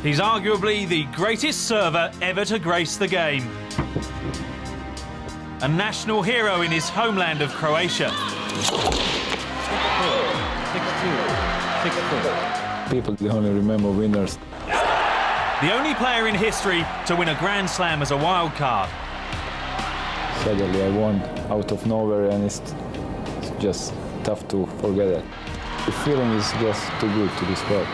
He's arguably the greatest server ever to grace the game. A national hero in his homeland of Croatia. 6-2. People, they only remember winners. The only player in history to win a Grand Slam as a wild card. Suddenly I won out of nowhere, and it's just tough to forget it. The feeling is just too good to describe.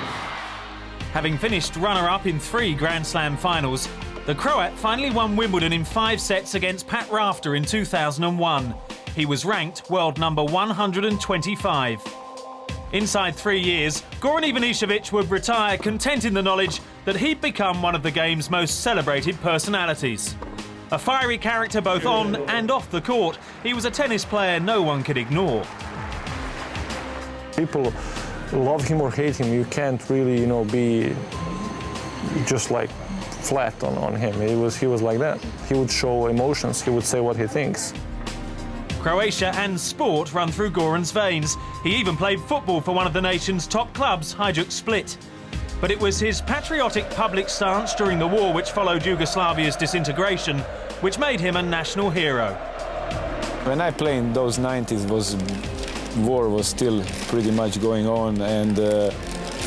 Having finished runner-up in 3 Grand Slam finals, the Croat finally won Wimbledon in 5 sets against Pat Rafter in 2001. He was ranked world number 125. Inside 3 years, Goran Ivanisevic would retire content in the knowledge that he'd become one of the game's most celebrated personalities. A fiery character both on and off the court, he was a tennis player no one could ignore. People love him or hate him. You can't really, be just like flat on him. He was like that. He would show emotions. He would say what he thinks. Croatia and sport run through Goran's veins. He even played football for one of the nation's top clubs, Hajduk Split. But it was his patriotic public stance during the war which followed Yugoslavia's disintegration, which made him a national hero. When I played in those 90s, war was still pretty much going on, and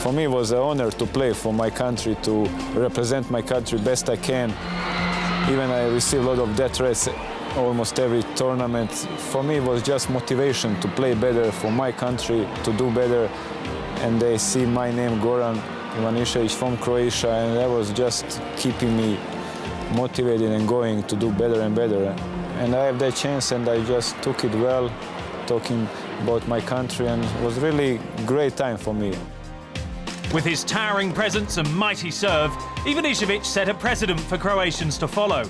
for me it was an honor to play for my country, to represent my country best I can. Even I received a lot of death threats almost every tournament. For me it was just motivation to play better for my country, to do better, and they see my name, Goran Ivanisevic from Croatia, and that was just keeping me motivated and going to do better and better. And I have that chance, and I just took it well, talking about my country, and it was really a great time for me. With his towering presence and mighty serve, Ivanisevic set a precedent for Croatians to follow.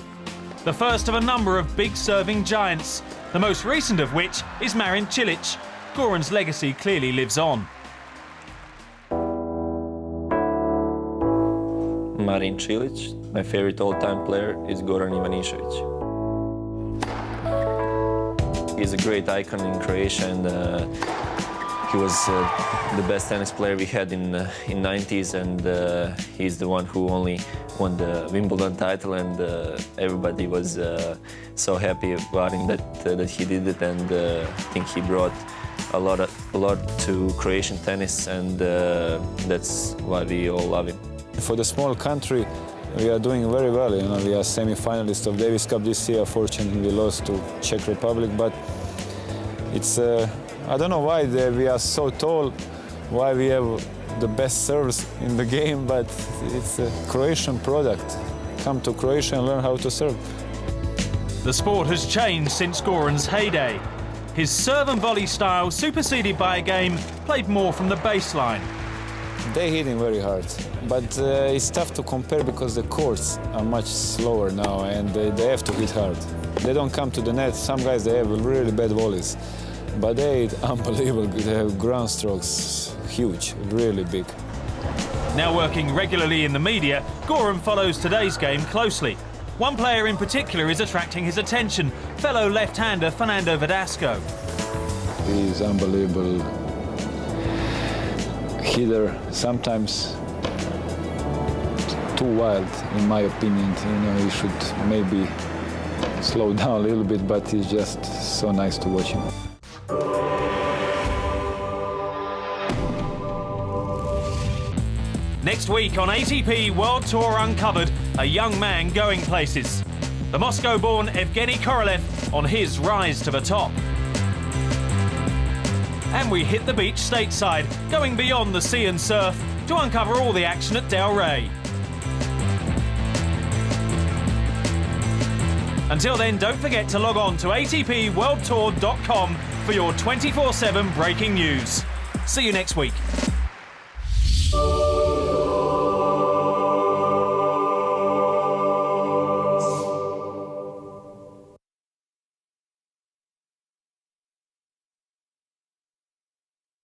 The first of a number of big serving giants, the most recent of which is Marin Cilic. Goran's legacy clearly lives on. Marin Cilic, my favorite all-time player is Goran Ivanisevic. He's a great icon in Croatia, and he was the best tennis player we had in 90s, and he's the one who only won the Wimbledon title, and everybody was so happy about him that he did it, and I think he brought a lot to Croatian tennis, and that's why we all love him. For the small country, we are doing very well. We are semi-finalists of Davis Cup this year. Fortunately, we lost to Czech Republic, but it's I don't know why we are so tall, why we have the best serves in the game, but it's a Croatian product. Come to Croatia and learn how to serve. The sport has changed since Goran's heyday. His serve and volley style superseded by a game played more from the baseline. They hit him very hard, but it's tough to compare because the courts are much slower now, and they have to hit hard. They don't come to the net. Some guys, they have really bad volleys, but they hit unbelievable. They have ground strokes, huge, really big. Now working regularly in the media, Goran follows today's game closely. One player in particular is attracting his attention, fellow left-hander Fernando Verdasco. He's unbelievable hitter, sometimes too wild, in my opinion. He should maybe slow down a little bit, but it's just so nice to watch him. Next week on ATP World Tour Uncovered, a young man going places. The Moscow-born Evgeny Korolev on his rise to the top. And we hit the beach stateside, going beyond the sea and surf to uncover all the action at Del Rey. Until then, don't forget to log on to atpworldtour.com for your 24/7 breaking news. See you next week.